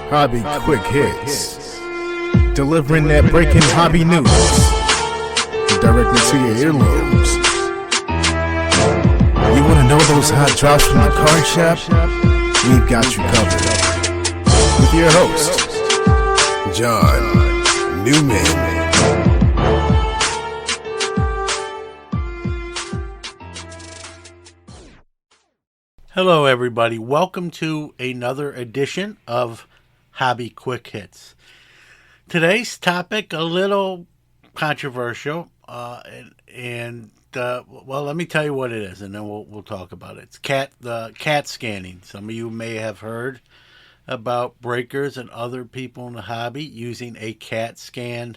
Hobby Quick Hits. Delivering that breaking hobby news directly to your earlobes. You want to know those hot drops from the card shop? We've got you covered. With your host, John Newman. Hello everybody, welcome to another edition of Hobby Quick Hits. Today's topic, a little controversial, well, let me tell you what it is, and then we'll talk about it. It's cat scanning. Some of you may have heard about breakers and other people in the hobby using a cat scan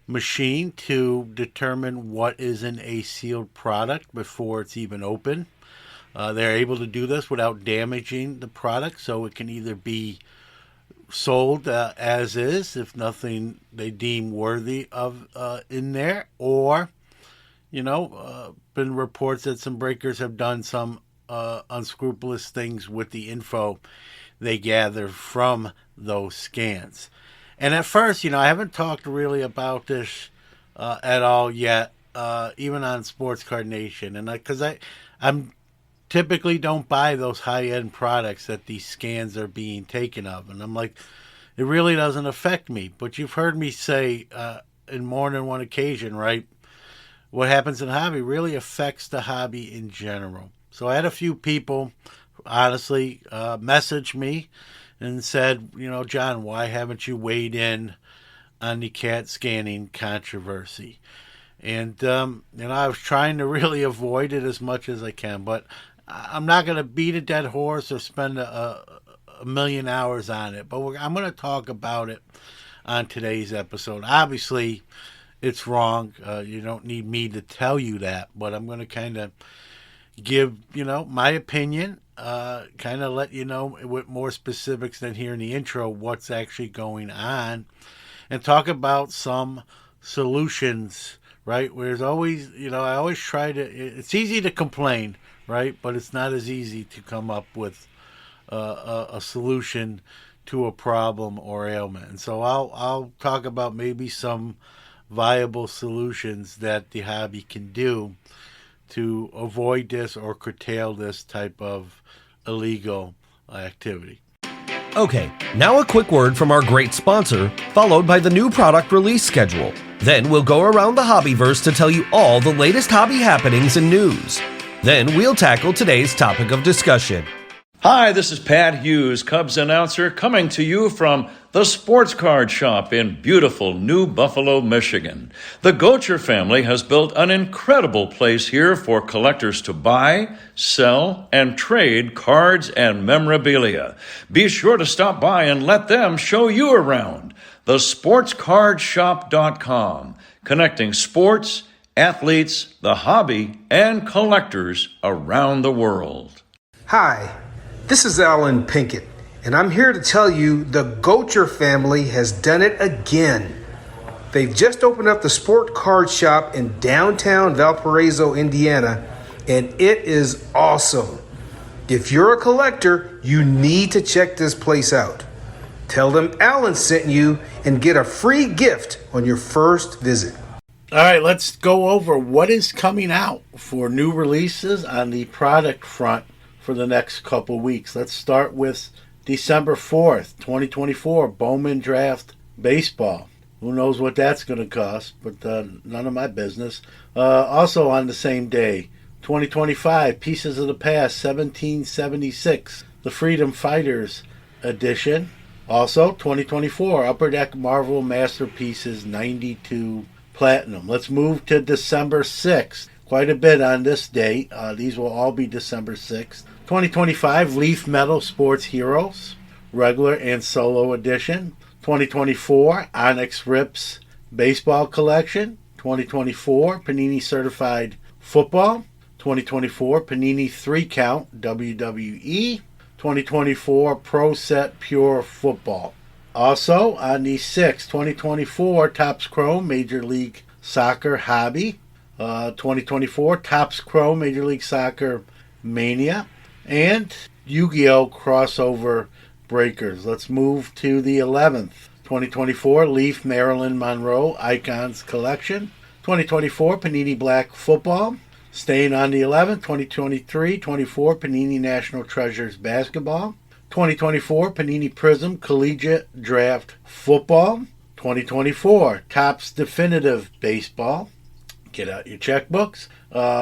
machine to determine what is in a sealed product before it's even open. They're able to do this without damaging the product, so it can either be sold as is, if nothing they deem worthy of in there, or, been reports that some breakers have done some unscrupulous things with the info they gather from those scans. And at first, I haven't talked really about this at all yet, even on Sports Card Nation, and because I'm typically don't buy those high-end products that these scans are being taken of. And I'm like, it really doesn't affect me. But you've heard me say in more than one occasion, right, what happens in the hobby really affects the hobby in general. So I had a few people, honestly, message me and said, John, why haven't you weighed in on the cat scanning controversy? And, I was trying to really avoid it as much as I can, but I'm not going to beat a dead horse or spend a million hours on it, but I'm going to talk about it on today's episode. Obviously, it's wrong. You don't need me to tell you that, but I'm going to kind of give, my opinion, kind of let you know with more specifics than here in the intro what's actually going on, and talk about some solutions, right? There's always, I always try to, it's easy to complain, right? But it's not as easy to come up with a solution to a problem or ailment. And so I'll talk about maybe some viable solutions that the hobby can do to avoid this or curtail this type of illegal activity. Okay, now a quick word from our great sponsor, followed by the new product release schedule. Then we'll go around the hobbyverse to tell you all the latest hobby happenings and news. Then we'll tackle today's topic of discussion. Hi, this is Pat Hughes, Cubs announcer, coming to you from the Sports Card Shop in beautiful New Buffalo, Michigan. The Gocher family has built an incredible place here for collectors to buy, sell, and trade cards and memorabilia. Be sure to stop by and let them show you around. TheSportsCardShop.com, connecting sports, athletes, the hobby, and collectors around the world. Hi, this is Alan Pinkett, and I'm here to tell you the Gocher family has done it again. They've just opened up the Sport Card Shop in downtown Valparaiso, Indiana, and it is awesome. If you're a collector, you need to check this place out. Tell them Alan sent you and get a free gift on your first visit. All right, let's go over what is coming out for new releases on the product front for the next couple weeks. Let's start with December 4th, 2024, Bowman Draft Baseball. Who knows what that's going to cost, but none of my business. Also on the same day, 2025, Pieces of the Past, 1776, the Freedom Fighters edition. Also, 2024, Upper Deck Marvel Masterpieces 92 Platinum. Let's move to December 6th. Quite a bit on this date. These will all be December 6th. 2025 Leaf Metal Sports Heroes, regular and solo edition. 2024 Onyx Rips Baseball Collection. 2024 Panini Certified Football. 2024 Panini 3-Count WWE. 2024 Pro Set Pure Football. Also, on the 6th, 2024, Topps Chrome Major League Soccer Hobby. 2024, Topps Chrome Major League Soccer Mania. And Yu-Gi-Oh! Crossover Breakers. Let's move to the 11th. 2024 Leaf Marilyn Monroe Icons Collection. 2024 Panini Black Football. Staying on the 11th, 2023-24 Panini National Treasures Basketball. 2024 Panini Prism Collegiate Draft Football. 2024 Topps Definitive Baseball. Get out your checkbooks.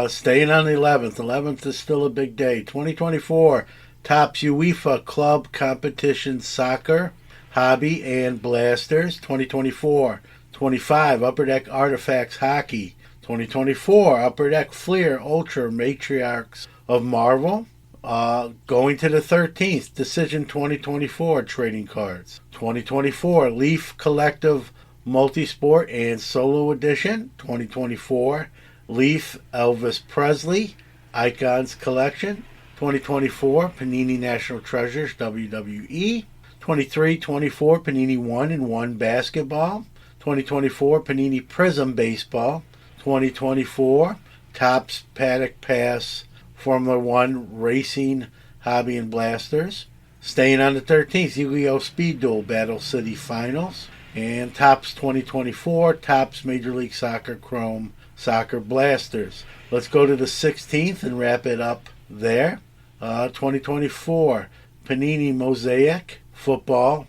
Staying on the 11th. 11th is still a big day. 2024 Topps UEFA Club Competition Soccer, Hobby, and Blasters. 2024 25 Upper Deck Artifacts Hockey. 2024 Upper Deck Fleer Ultra Matriarchs of Marvel. Going to the 13th, Decision 2024 Trading Cards. 2024 Leaf Collective Multisport and Solo Edition. 2024 Leaf Elvis Presley Icons Collection. 2024 Panini National Treasures WWE. 23-24 Panini 1-in-1 Basketball. 2024 Panini Prism Baseball. 2024 Topps Paddock Pass Formula 1 Racing Hobby and Blasters. Staying on the 13th, Yu-Gi-Oh! Speed Duel Battle City Finals. And Topps 2024 Topps Major League Soccer Chrome Soccer Blasters. Let's go to the 16th and wrap it up there. 2024 Panini Mosaic Football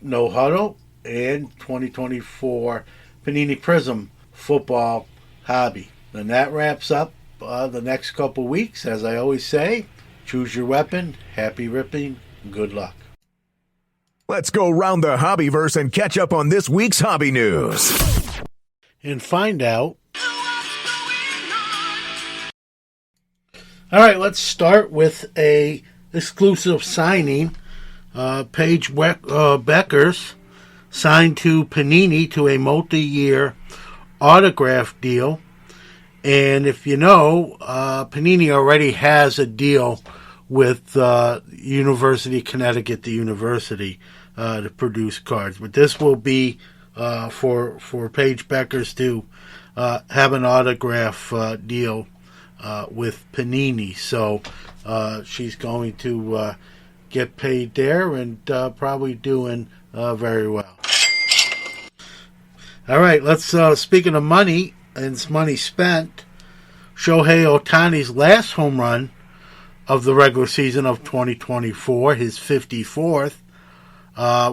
No Huddle, and 2024 Panini Prism Football Hobby. And that wraps up the next couple weeks. As I always say, choose your weapon, happy ripping, good luck. Let's go round the hobbyverse and catch up on this week's hobby news. And find out. All right, let's start with a exclusive signing. Paige Beckers signed to Panini to a multi-year autograph deal. And if you know, Panini already has a deal with University of Connecticut, the university, to produce cards. But this will be for Paige Beckers to have an autograph deal with Panini. So she's going to get paid there and probably doing very well. All right, let's, speaking of money and money spent, Shohei Ohtani's last home run of the regular season of 2024, his 54th,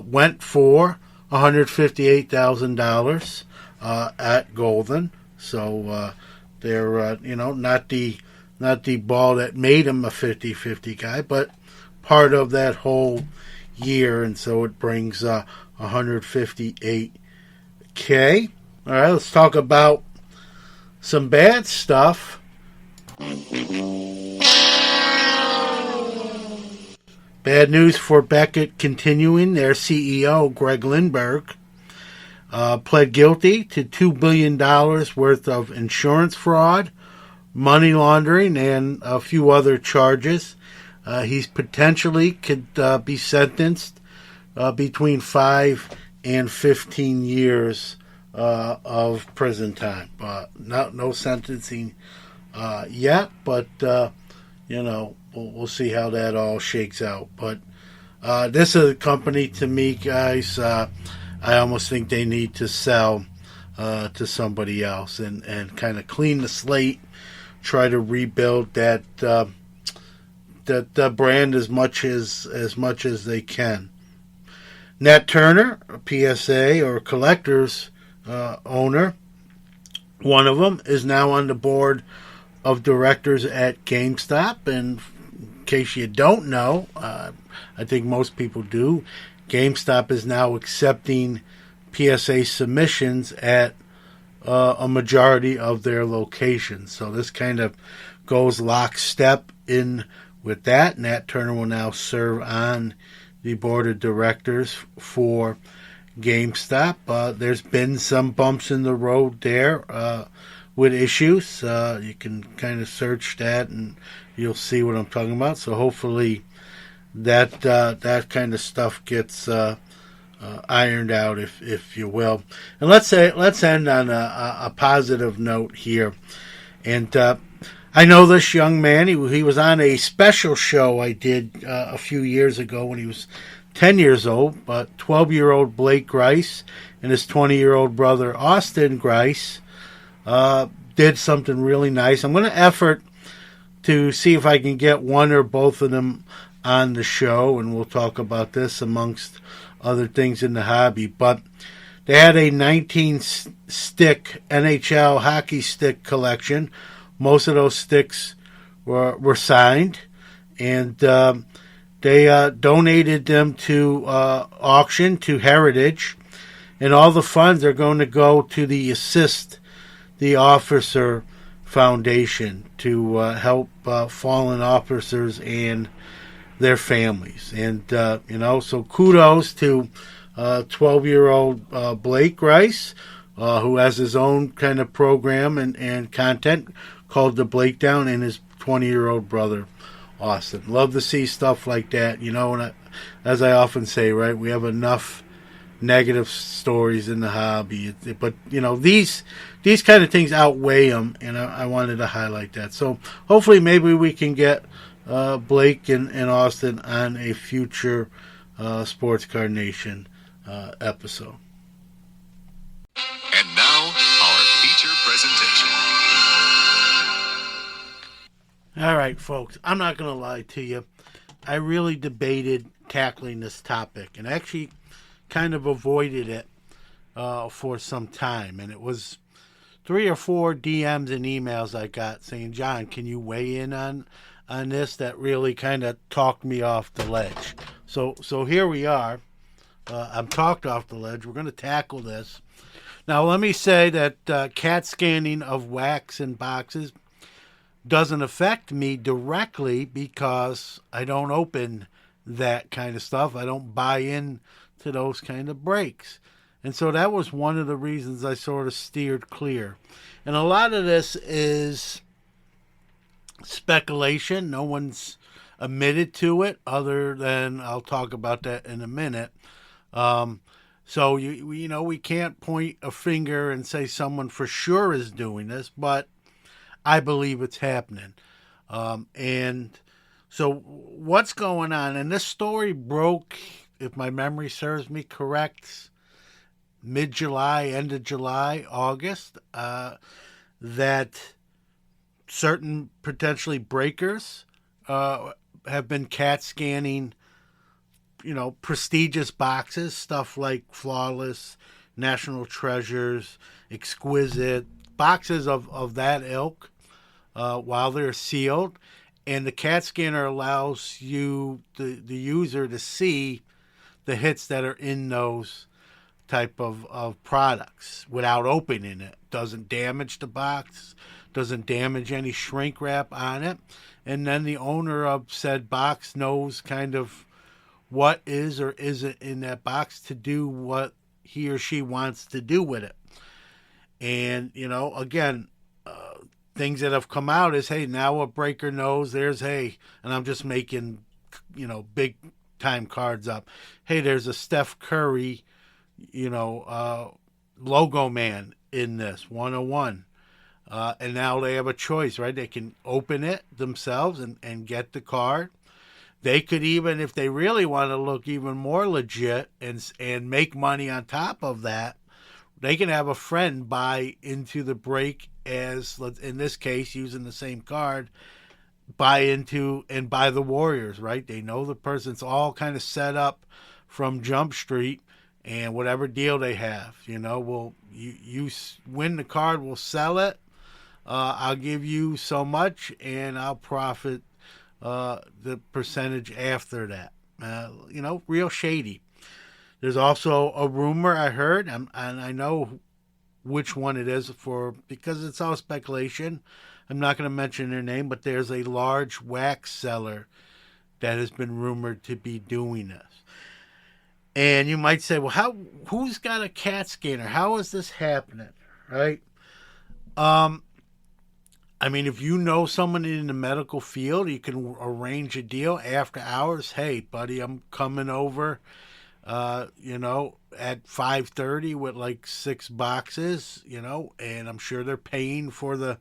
went for $158,000 at Golden. So they're not the ball that made him a 50-50 guy, but part of that whole year, and so it brings $158K. All right, let's talk about some bad stuff. Bad news for Beckett continuing. Their CEO, Greg Lindbergh, pled guilty to $2 billion worth of insurance fraud, money laundering, and a few other charges. He's potentially could be sentenced between 5 and 15 years of prison time. No sentencing yet, but we'll see how that all shakes out. But this is a company, to me, guys, I almost think they need to sell to somebody else and kind of clean the slate, try to rebuild that brand as much as they can. Nat Turner, a PSA or collector's owner, one of them, is now on the board of directors at GameStop. And in case you don't know, I think most people do, GameStop is now accepting PSA submissions at a majority of their locations. So this kind of goes lockstep in with that. Nat Turner will now serve on the board of directors for GameStop. There's been some bumps in the road there with issues. You can kind of search that and you'll see what I'm talking about. So hopefully that kind of stuff gets ironed out, if you will. And let's end on a positive note here. And I know this young man. He was on a special show I did a few years ago when he was 10 years old, but 12-year-old Blake Grice and his 20-year-old brother Austin Grice did something really nice. I'm going to effort to see if I can get one or both of them on the show, and we'll talk about this amongst other things in the hobby. But they had a 19-stick NHL hockey stick collection. Most of those sticks were signed, and they donated them to auction to Heritage, and all the funds are going to go to the Assist the Officer Foundation to help fallen officers and their families. And, so kudos to 12-year-old Blake Grice, who has his own kind of program and content called The Blakedown, and his 20-year-old brother, Austin. Love to see stuff like that, and as I often say, right, we have enough negative stories in the hobby, but these kind of things outweigh them, and I wanted to highlight that. So hopefully maybe we can get Blake and Austin on a future Sports Card Nation episode. And now, our feature presentation. All right, folks, I'm not going to lie to you. I really debated tackling this topic, and actually kind of avoided it for some time. And it was 3 or 4 DMs and emails I got saying, John, can you weigh in on this? That really kind of talked me off the ledge. So here we are. I'm talked off the ledge. We're going to tackle this. Now, let me say that CAT scanning of wax and boxes doesn't affect me directly because I don't open that kind of stuff. I don't buy in to those kind of breaks. And so that was one of the reasons I sort of steered clear. And a lot of this is speculation. No one's admitted to it other than I'll talk about that in a minute. So, we can't point a finger and say someone for sure is doing this, but I believe it's happening. And so what's going on? And this story broke, if my memory serves me correct, mid-July, end of July, August, that certain potentially breakers have been CAT scanning, prestigious boxes, stuff like Flawless, National Treasures, Exquisite, boxes of that ilk, while they're sealed. And the CAT scanner allows you, the user, to see the hits that are in those type of products without opening it. Doesn't damage the box, doesn't damage any shrink wrap on it. And then the owner of said box knows kind of what is or isn't in that box to do what he or she wants to do with it. And, again, things that have come out is, hey, now a breaker knows and I'm just making, big time cards up. Hey, there's a Steph Curry, logo man in this 101. And now they have a choice, right? They can open it themselves and get the card. They could even, if they really want to look even more legit and make money on top of that, they can have a friend buy into the break as, in this case, using the same card, buy into and buy the Warriors, right? They know the person. It's all kind of set up from Jump Street, and whatever deal they have, you win the card, we'll sell it. I'll give you so much, and I'll profit the percentage after that. Real shady. There's also a rumor I heard, and I know which one it is because it's all speculation. I'm not going to mention their name, but there's a large wax seller that has been rumored to be doing this. And you might say, well, who's got a CAT scanner? How is this happening? Right? If you know someone in the medical field, you can arrange a deal after hours. Hey, buddy, I'm coming over, at 5:30 with like 6 boxes, and I'm sure they're paying for the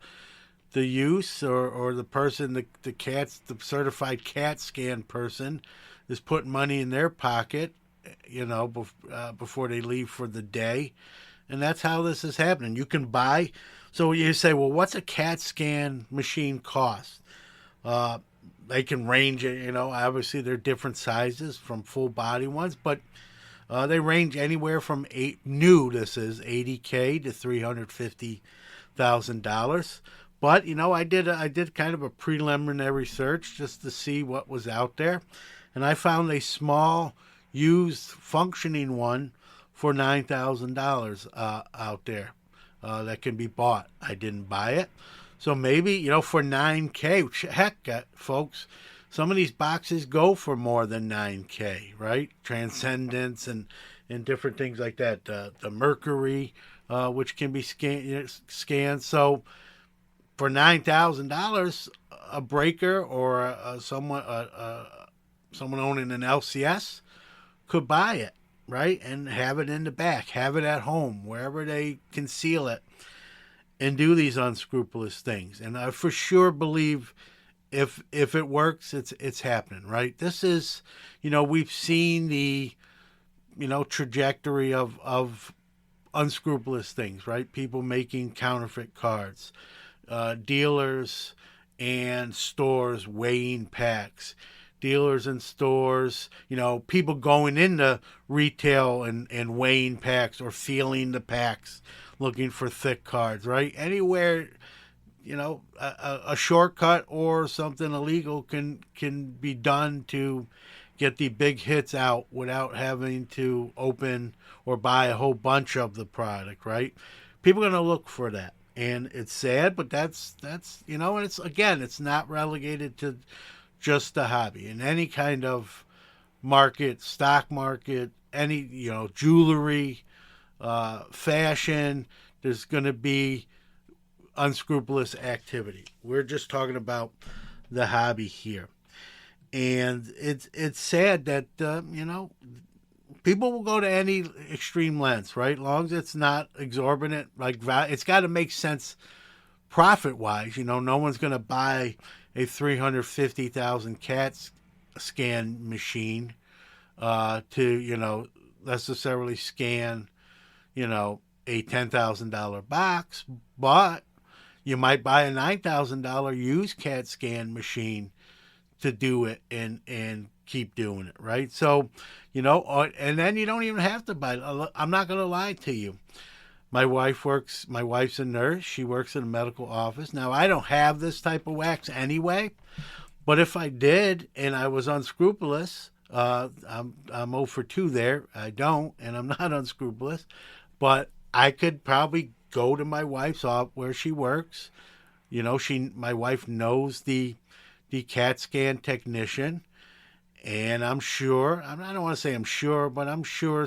use or the person, the certified CAT scan person is putting money in their pocket, before they leave for the day. And that's how this is happening. You can buy. So you say, well, what's a CAT scan machine cost? They can range, obviously they're different sizes from full body ones, but they range anywhere from this is $80K to $350,000. But I did kind of a preliminary search just to see what was out there, and I found a small used functioning one for $9,000 out there that can be bought. I didn't buy it. So maybe, for $9K, heck, folks, some of these boxes go for more than $9K, right? Transcendence and different things like that. The Mercury, which can be scanned. So for $9,000, a breaker or someone owning an LCS could buy it, right? And have it in the back, have it at home, wherever they conceal it, and do these unscrupulous things. And I for sure believe if it works, it's happening, right? This is, we've seen the, trajectory of unscrupulous things, right? People making counterfeit cards, dealers and stores weighing packs, dealers and stores, people going into retail and weighing packs or feeling the packs, looking for thick cards, right? Anywhere, a shortcut or something illegal can be done to get the big hits out without having to open or buy a whole bunch of the product, right? People are going to look for that. And it's sad, but that's and it's not relegated to just the hobby. In any kind of market, stock market, any, jewelry, fashion, there's going to be unscrupulous activity. We're just talking about the hobby here. And it's sad that, people will go to any extreme lengths, right? As long as it's not exorbitant, it's got to make sense profit-wise. No one's going to buy a 350,000 CAT scan machine to, necessarily scan, a $10,000 box, but you might buy a $9,000 used CAT scan machine to do it and keep doing it, right? So, and then you don't even have to buy it. I'm not going to lie to you. My wife's a nurse. She works in a medical office. Now, I don't have this type of wax anyway, but if I did and I was unscrupulous, I'm 0 for 2 there. I don't, and I'm not unscrupulous, but I could probably go to my wife's office where she works. My wife knows the CAT scan technician, and I'm sure, I don't want to say I'm sure, but I'm sure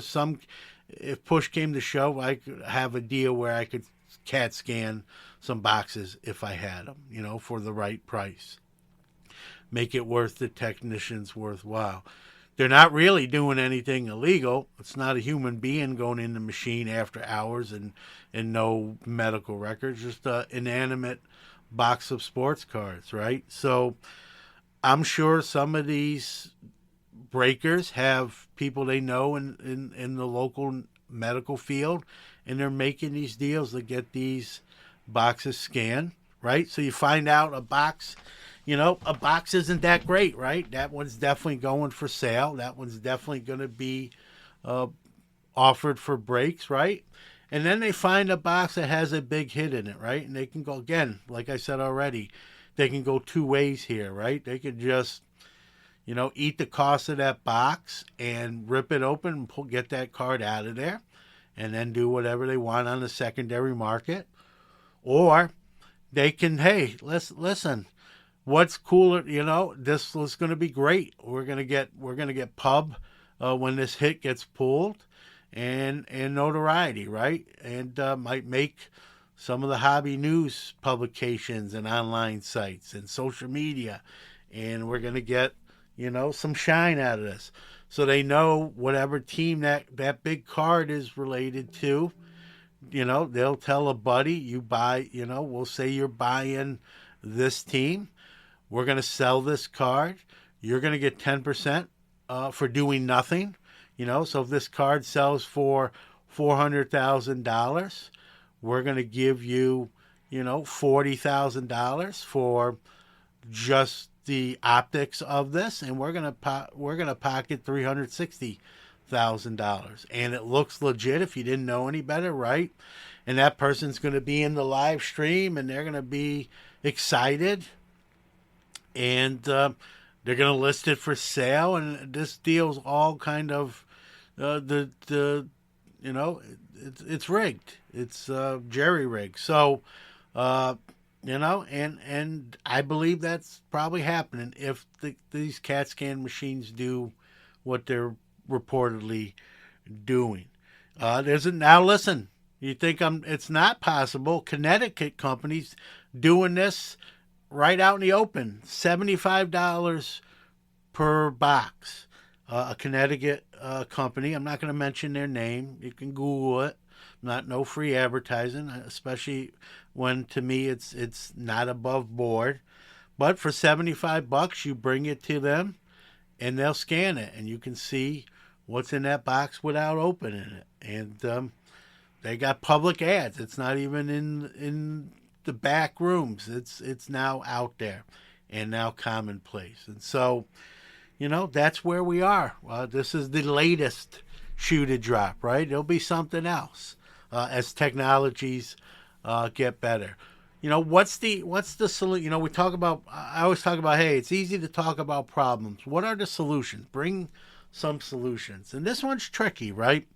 if push came to shove, I could have a deal where I could CAT scan some boxes if I had them, for the right price. Make it worth the technician's worthwhile. They're not really doing anything illegal. It's not a human being going in the machine after hours and no medical records, just an inanimate box of sports cards, right? So I'm sure some of these breakers have people they know in the local medical field, and they're making these deals to get these boxes scanned, right? So you find out a box isn't that great, right? That one's definitely going for sale. That one's definitely going to be offered for breaks, right? And then they find a box that has a big hit in it, right? And they can go, again, like I said already, they can go two ways here, right? They could just, eat the cost of that box and rip it open and get that card out of there and then do whatever they want on the secondary market. Or they can, hey, listen, what's cooler, this was going to be great. We're going to get pub when this hit gets pulled. And notoriety, right? And might make some of the hobby news publications and online sites and social media. And we're going to get, some shine out of this. So they know whatever team that big card is related to, they'll tell a buddy, you buy, we'll say you're buying this team. We're going to sell this card. You're going to get 10% for doing nothing. So if this card sells for $400,000, we're going to give you, $40,000 for just the optics of this, and we're gonna pocket $360,000, and it looks legit if you didn't know any better, right? And that person's gonna be in the live stream, and they're gonna be excited, and they're gonna list it for sale, and this deal's all kind of it's rigged, it's jerry rigged, so. And I believe that's probably happening if these CAT scan machines do what they're reportedly doing. Now listen, you think it's not possible. Connecticut companies doing this right out in the open, $75 per box. A Connecticut company, I'm not going to mention their name. You can Google it. No free advertising, especially when to me it's not above board. But for $75, you bring it to them, and they'll scan it, and you can see what's in that box without opening it. And they got public ads. It's not even in the back rooms. It's now out there, and now commonplace. And so, that's where we are. This is the latest shoe to drop, right? There'll be something else as technologies get better. What's the solution? I always talk about, hey, it's easy to talk about problems. What are the solutions? Bring some solutions. And this one's tricky, right?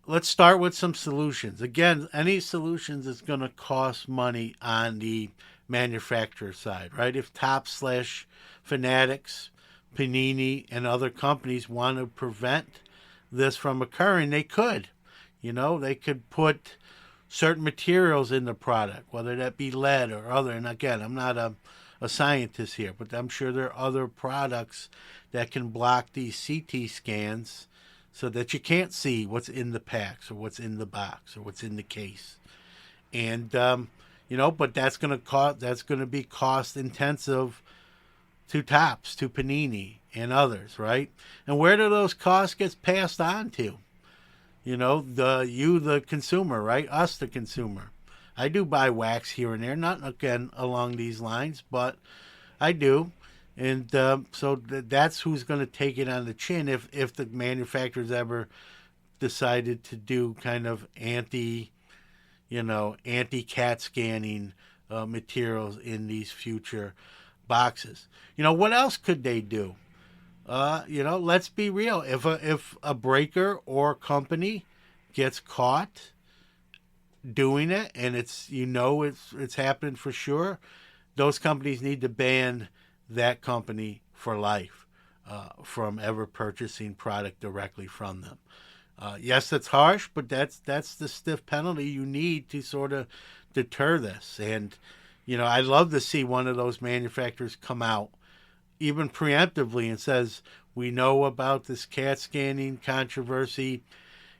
Let's start with some solutions. Again, any solutions is going to cost money on the manufacturer side, right? If Topps / Fanatics, Panini, and other companies want to prevent this from occurring, they could. They could put certain materials in the product, whether that be lead or other. And again, I'm not a scientist here, but I'm sure there are other products that can block these CT scans so that you can't see what's in the packs or what's in the box or what's in the case. And, but that's going to be cost intensive to Topps, to Panini, and others, right? And where do those costs get passed on to? The consumer, right? Us, the consumer. I do buy wax here and there, not again along these lines, but I do. And so that's who's going to take it on the chin if the manufacturers ever decided to do kind of anti-CAT scanning materials in these future boxes. What else could they do? Let's be real. If a breaker or company gets caught doing it, and it's happening for sure, those companies need to ban that company for life from ever purchasing product directly from them. Yes, that's harsh, but that's the stiff penalty you need to sort of deter this. And I'd love to see one of those manufacturers come out even preemptively and says, we know about this CAT scanning controversy.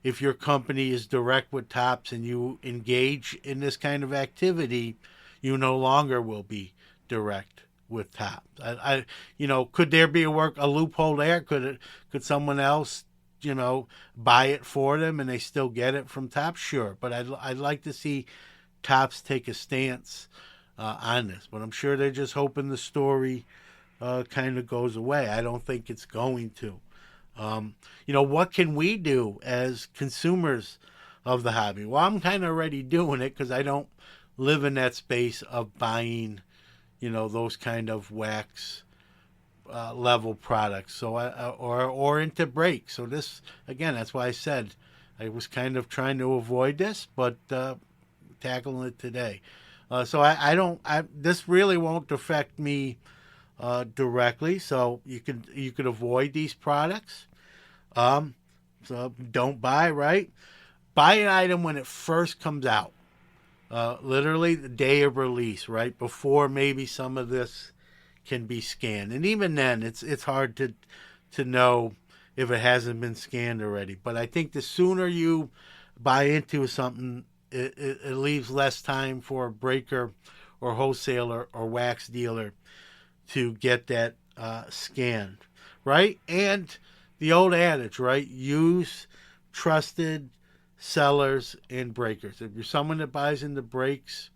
If your company is direct with Topps and you engage in this kind of activity, you no longer will be direct with Topps. Could there be a loophole there? Could someone else, buy it for them and they still get it from Topps? Sure, but I'd like to see Topps take a stance on this. But I'm sure they're just hoping the story kind of goes away. I don't think it's going to. What can we do as consumers of the hobby? Well, I'm kind of already doing it because I don't live in that space of buying, those kind of wax level products. So or into breaks. So this, again, that's why I said I was kind of trying to avoid this, but tackling it today. So this really won't affect me directly, so you could avoid these products. So don't buy, right? Buy an item when it first comes out, literally the day of release, right before maybe some of this can be scanned. And even then, it's hard to know if it hasn't been scanned already. But I think the sooner you buy into something, it leaves less time for a breaker or wholesaler or wax dealer to get that scanned. right? And the old adage, right? Use trusted sellers and breakers. If you're someone that buys into breaks,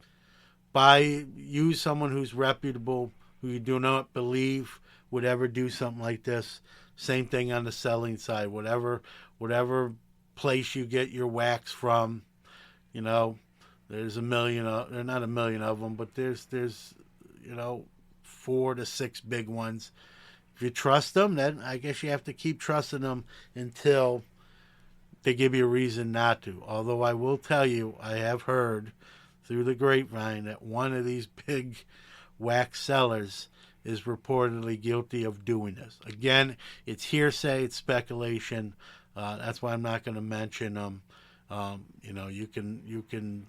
use someone who's reputable, who you do not believe would ever do something like this. Same thing on the selling side. Whatever place you get your wax from, there's a million. They're not a million of them, but there's 4 to 6 big ones. If you trust them, then I guess you have to keep trusting them until they give you a reason not to. Although I will tell you, I have heard through the grapevine that one of these big wax sellers is reportedly guilty of doing this. Again, it's hearsay, it's speculation. That's why I'm not going to mention them. You can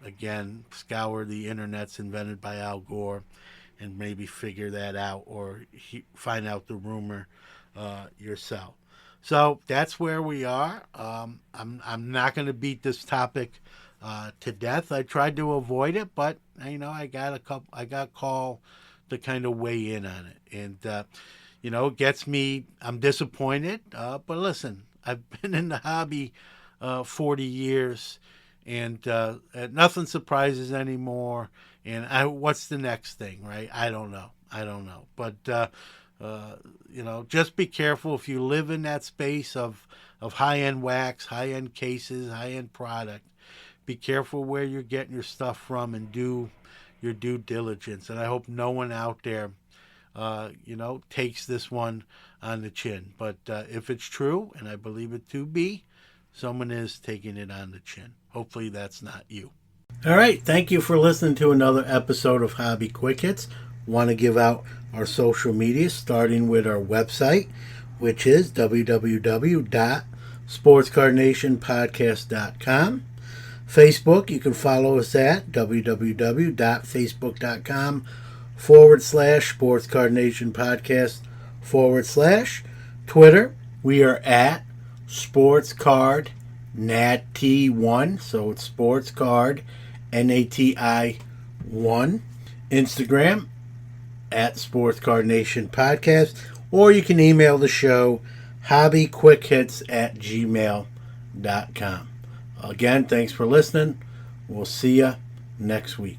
again scour the internets invented by Al Gore and maybe figure that out, or find out the rumor yourself. So that's where we are. I'm not going to beat this topic to death. I tried to avoid it, but I got call to kind of weigh in on it, and it gets me. I'm disappointed, but listen, I've been in the hobby 40 years, and nothing surprises anymore. And what's the next thing, right? I don't know. But just be careful if you live in that space of high-end wax, high-end cases, high-end product. Be careful where you're getting your stuff from, and do your due diligence. And I hope no one out there, takes this one on the chin. But if it's true, and I believe it to be, someone is taking it on the chin. Hopefully that's not you. All right. Thank you for listening to another episode of Hobby Quick Hits. Want to give out our social media, starting with our website, which is www.sportscardnationpodcast.com. Facebook, you can follow us at www.facebook.com/SportsCardNationPodcast/ Twitter, we are at SportsCardNati1, so it's SportsCard NATI1. Instagram at SportsCardNationPodcast, or you can email the show hobbyquickhits@gmail.com. Again, thanks for listening. We'll see you next week.